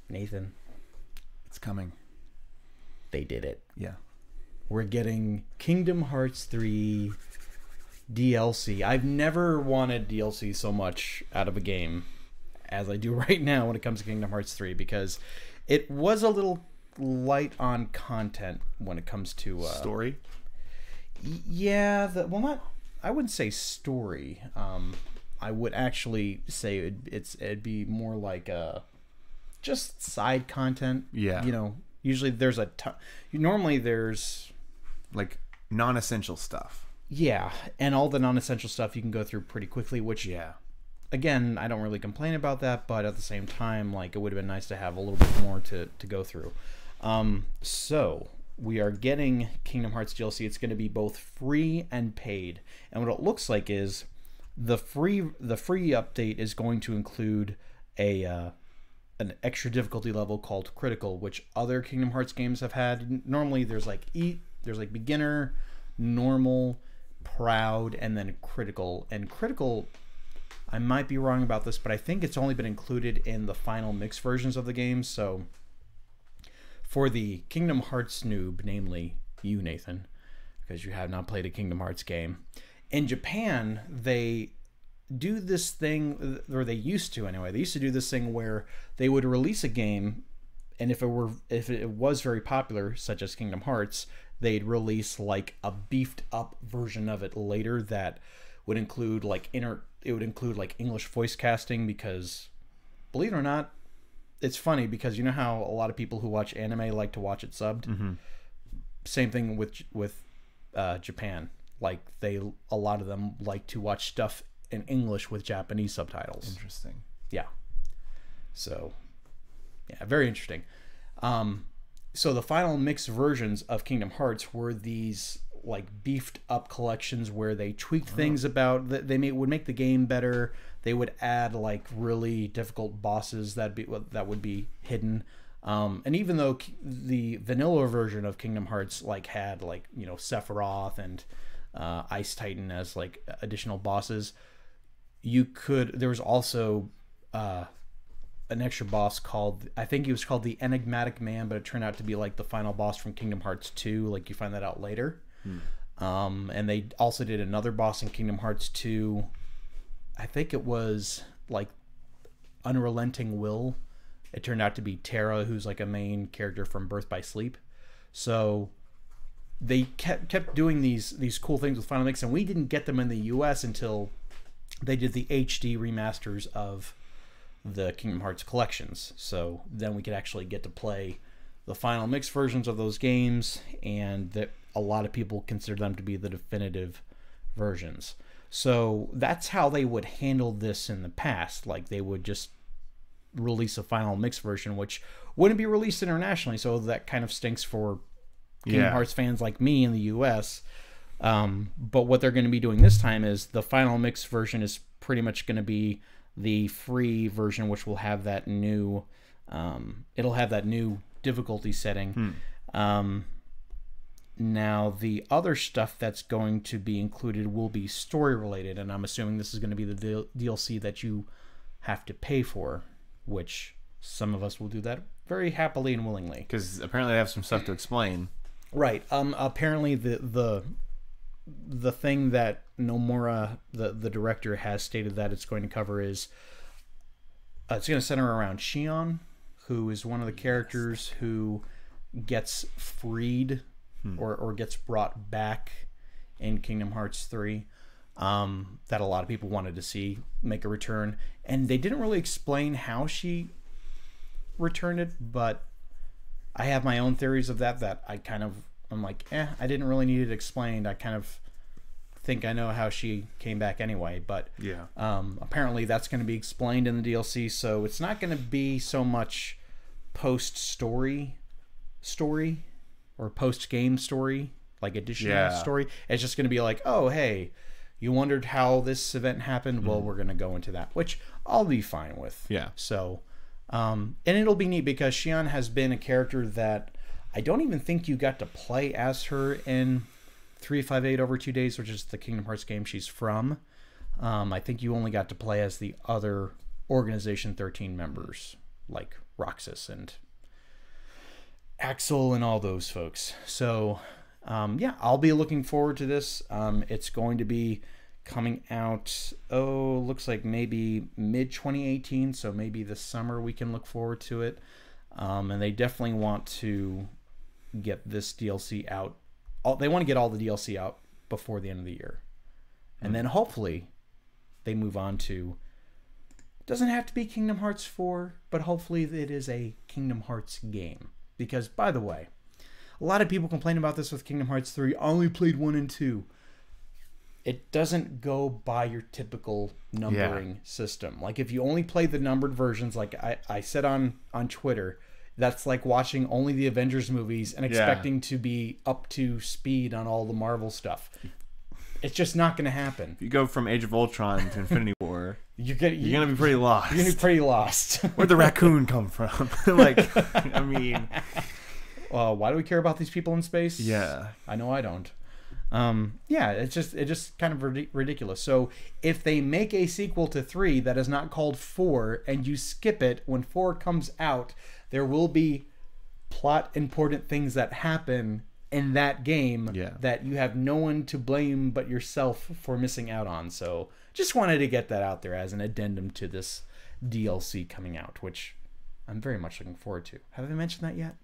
Nathan, It's coming. they did it. Yeah. We're getting Kingdom Hearts 3 DLC. I've never wanted DLC so much out of a game as I do right now when it comes to Kingdom Hearts 3, because it was a little light on content when it comes to Story. yeah, I wouldn't say story. I would actually say it'd be more like just side content. Yeah. You know, usually there's normally there's Like non-essential stuff. yeah, and all the non-essential stuff you can go through pretty quickly, which Yeah. again, I don't really complain about that, but at the same time, like, it would have been nice to have a little bit more to go through. So we are getting Kingdom Hearts DLC. It's going to be both free and paid, and what it looks like is the free update is going to include an extra difficulty level called critical, which other Kingdom Hearts games have had. Normally, there's like beginner, normal, proud, and then critical. And critical, I might be wrong about this, but I think it's only been included in the final mix versions of the game. So for the Kingdom Hearts noob, namely you, Nathan, because you have not played a Kingdom Hearts game, in Japan, they do this thing, or they used to anyway. They used to do this thing where they would release a game, and if it was very popular, such as Kingdom Hearts, they'd release like a beefed up version of it later that would include like English voice casting, because believe it or not, it's funny because you know how a lot of people who watch anime like to watch it subbed. Mm-hmm. Same thing with Japan. Like a lot of them like to watch stuff in English with Japanese subtitles. Interesting. Yeah. So, yeah, very interesting. So the final mixed versions of Kingdom Hearts were these like beefed up collections where they tweaked things about that would make the game better. They would add like really difficult bosses that would be hidden. And even though the vanilla version of Kingdom Hearts like had like, you know, Sephiroth and Ice Titan as like additional bosses, there was also an extra boss called, I think he was called the Enigmatic Man, but it turned out to be like the final boss from Kingdom Hearts 2. Like, you find that out later. And they also did another boss in Kingdom Hearts 2. I think it was like Unrelenting Will. It turned out to be Terra, who's like a main character from Birth by Sleep. So they kept doing these cool things with Final Mix, and we didn't get them in the US until they did the HD remasters of the Kingdom Hearts collections. So then we could actually get to play the final mix versions of those games, and that a lot of people consider them to be the definitive versions. So that's how they would handle this in the past. Like, they would just release a final mix version, which wouldn't be released internationally, so that kind of stinks for Kingdom Hearts fans like me in the US. But what they're going to be doing this time is the final mix version is pretty much going to be the free version, which will have that new it'll have that new difficulty setting. Now the other stuff that's going to be included will be story related, and I'm assuming this is going to be the DLC that you have to pay for, which some of us will do that very happily and willingly, because apparently they have some stuff to explain. Right. Apparently the thing that Nomura, the director, has stated that it's going to cover is it's going to center around Shion, who is one of the characters who gets freed or gets brought back in Kingdom Hearts 3, that a lot of people wanted to see make a return. And they didn't really explain how she returned it, but I have my own theories of that I'm like, I didn't really need it explained. I kind of think I know how she came back anyway, but Yeah. Apparently that's going to be explained in the DLC, so it's not going to be so much post-story or post-game story, like additional story. It's just going to be like, oh, hey, you wondered how this event happened? Well, we're going to go into that, which I'll be fine with. Yeah. So, and it'll be neat because Shion has been a character that I don't even think you got to play as her in 358 Over 2 Days, which is the Kingdom Hearts game she's from. I think you only got to play as the other Organization 13 members. like Roxas and Axel and all those folks. So yeah, I'll be looking forward to this. It's going to be coming out, looks like maybe mid 2018, so maybe this summer we can look forward to it. And they definitely want to get this DLC out. They want to get all the DLC out before the end of the year. And then hopefully they move on to, doesn't have to be Kingdom Hearts 4, but hopefully it is a Kingdom Hearts game. Because, by the way, a lot of people complain about this with Kingdom Hearts 3. I only played 1 and 2. It doesn't go by your typical numbering system. Like, if you only play the numbered versions, like I said on Twitter, that's like watching only the Avengers movies and expecting to be up to speed on all the Marvel stuff. It's just not going to happen. If you go from Age of Ultron to Infinity War, you're going to be pretty lost. You're going to be pretty lost. Where'd the raccoon come from? Like, I mean... why do we care about these people in space? Yeah. I know I don't. Yeah, it's just kind of ridiculous. So if they make a sequel to 3 that is not called 4 and you skip it when 4 comes out, there will be plot important things that happen in that game that you have no one to blame but yourself for missing out on. So just wanted to get that out there as an addendum to this DLC coming out, which I'm very much looking forward to. Have I mentioned that yet?